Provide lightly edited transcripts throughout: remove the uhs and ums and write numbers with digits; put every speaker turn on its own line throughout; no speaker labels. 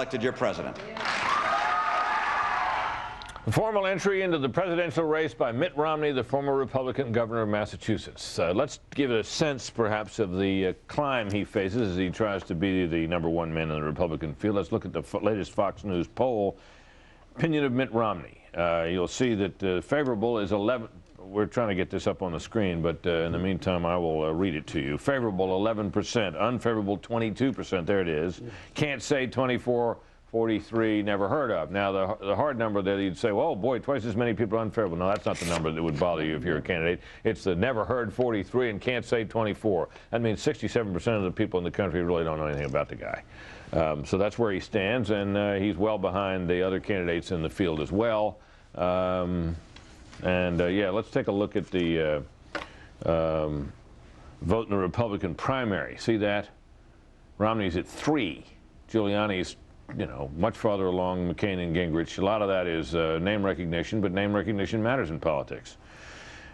elected your president.
A formal entry into the presidential race by Mitt Romney, the former Republican governor of Massachusetts. Let's give a sense, perhaps, of the climb he faces as he tries to be the #1 man in the Republican field. Let's look at the latest Fox News poll. Opinion of Mitt Romney. You'll see that favorable is 11. We're trying to get this up on the screen, but in the meantime, I will read it to you. Favorable, 11%. Unfavorable, 22%. There it is. Can't say 24. 43, never heard of. Now, the hard number that you'd say, well, boy, twice as many people are unfavorable. No, that's not the number that would bother you if you're a candidate. It's the never heard 43 and can't say 24. That means 67% of the people in the country really don't know anything about the guy. So that's where he stands, and he's well behind the other candidates in the field as well. Yeah, let's take a look at the vote in the Republican primary. See that? Romney's at 3. Giuliani's, you know, much farther along, McCain and Gingrich. A lot of that is name recognition, but name recognition matters in politics.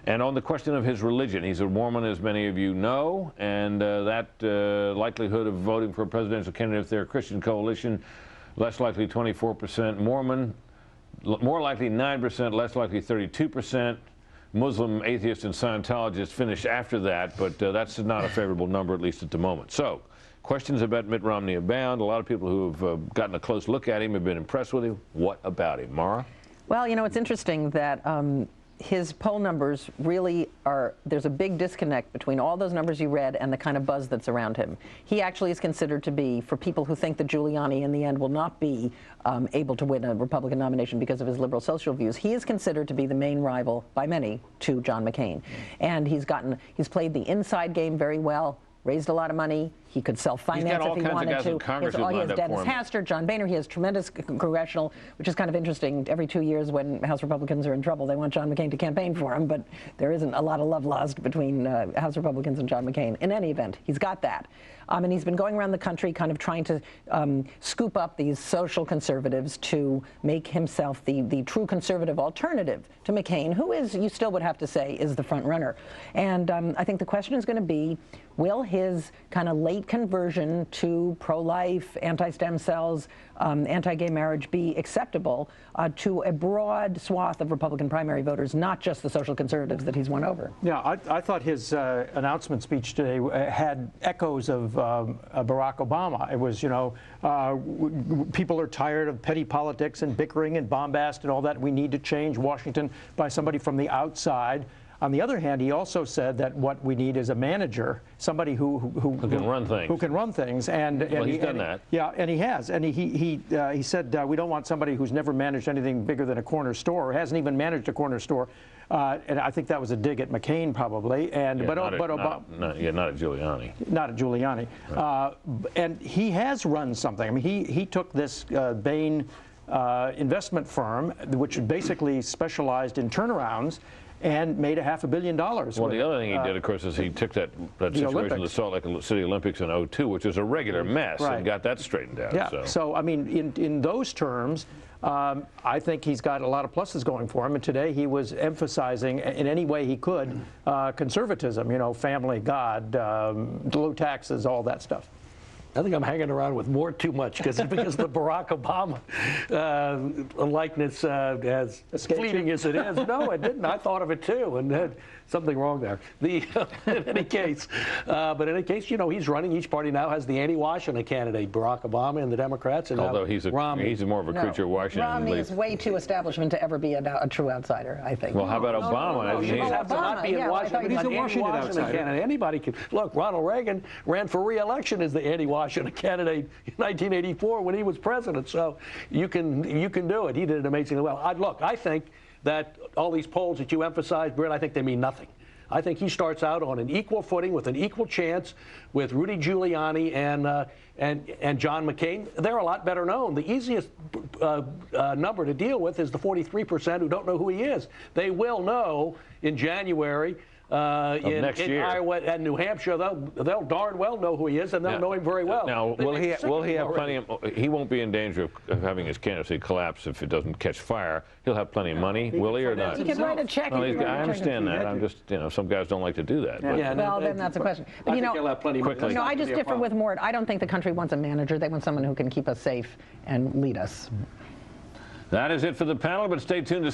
And on the question of his religion, he's a Mormon, as many of you know, and that likelihood of voting for a presidential candidate if they're a Christian coalition, less likely 24%. Mormon, more likely 9%, less likely 32%. Muslim, atheist, and Scientologists finish after that, but that's not a favorable number, at least at the moment. So, questions about Mitt Romney abound. A lot of people who have gotten a close look at him have been impressed with him. What about him? Mara?
Well, you know, it's interesting that his poll numbers really are, there's a big disconnect between all those numbers you read and the kind of buzz that's around him. He actually is considered to be, for people who think that Giuliani in the end will not be able to win a Republican nomination because of his liberal social views, he is considered to be the main rival by many to John McCain. And he's played the inside game very well. Raised a lot of money. He could self-finance if he wanted to. He has Dennis Hastert, John Boehner. He has tremendous congressional, which is kind of interesting. Every 2 years when House Republicans are in trouble, they want John McCain to campaign for him, but there isn't a lot of love lost between House Republicans and John McCain. In any event, he's got that. And he's been going around the country kind of trying to scoop up these social conservatives to make himself the true conservative alternative to McCain, who is, you still would have to say, is the front runner. And I think the question is going to be, will his kind of late conversion to pro-life, anti-stem cells, anti-gay marriage be acceptable to a broad swath of Republican primary voters, not just the social conservatives that he's won over?
Yeah, I thought his announcement speech today had echoes of Barack Obama. It was, you know, people are tired of petty politics and bickering and bombast and all that. We need to change Washington by somebody from the outside. On the other hand, he also said that what we need is a manager, somebody who
can run things.
Who can run things, and
he's done that.
Yeah, and he has. And he said we don't want somebody who's never managed anything bigger than a corner store, or hasn't even managed a corner store. And I think that was a dig at McCain, probably. And
yeah, not at Giuliani.
Not at Giuliani. Right. And he has run something. I mean, he took this Bain investment firm, which basically specialized in turnarounds, and made $500 million.
Well, the other thing he did, of course, is he took that situation of the Salt Lake City Olympics in '02, which was a regular mess, and got that straightened out.
Yeah. So I mean, in those terms, I think he's got a lot of pluses going for him. And today he was emphasizing, in any way he could, conservatism. You know, family, God, low taxes, all that stuff.
I think I'm hanging around with more too much because the Barack Obama likeness, as fleeting as it is. No, it didn't. I thought of it too, and something wrong there. In any case, you know, he's running. Each party now has the anti-Washington candidate, Barack Obama and the Democrats, and
although he's more of a creature of Washington.
Romney is way too establishment to ever be a true outsider, I think.
Well, how about Obama?
He doesn't have to not be in Washington.
He's a Washington outsider.
Candidate. Anybody can look. Ronald Reagan ran for re-election as the anti-Washington candidate in 1984 when he was president. So you can do it. He did it amazingly well. I think that all these polls that you emphasize, Britt, I think they mean nothing. I think he starts out on an equal footing with an equal chance with Rudy Giuliani and John McCain. They're a lot better known. The easiest number to deal with is the 43% who don't know who he is. They will know in January
next year.
Iowa and New Hampshire, they'll darn well know who he is, and they'll know him very well.
Now,
They
will
make
he have
already.
plenty of? He won't be in danger of having his candidacy collapse if it doesn't catch fire. He'll have plenty of money, will he or not?
He can write a check.
Well,
he can write a
I
check
understand
if he
that.
had
I'm
to.
just, some guys don't like to do that. But
Yeah,
Well, then that's a question. But,
I think he'll have plenty of money.
Quickly.
That's not
I
gonna
just
be a
differ
problem.
with Mort. I don't think the country wants a manager. They want someone who can keep us safe and lead us.
that is it for the panel, but stay tuned to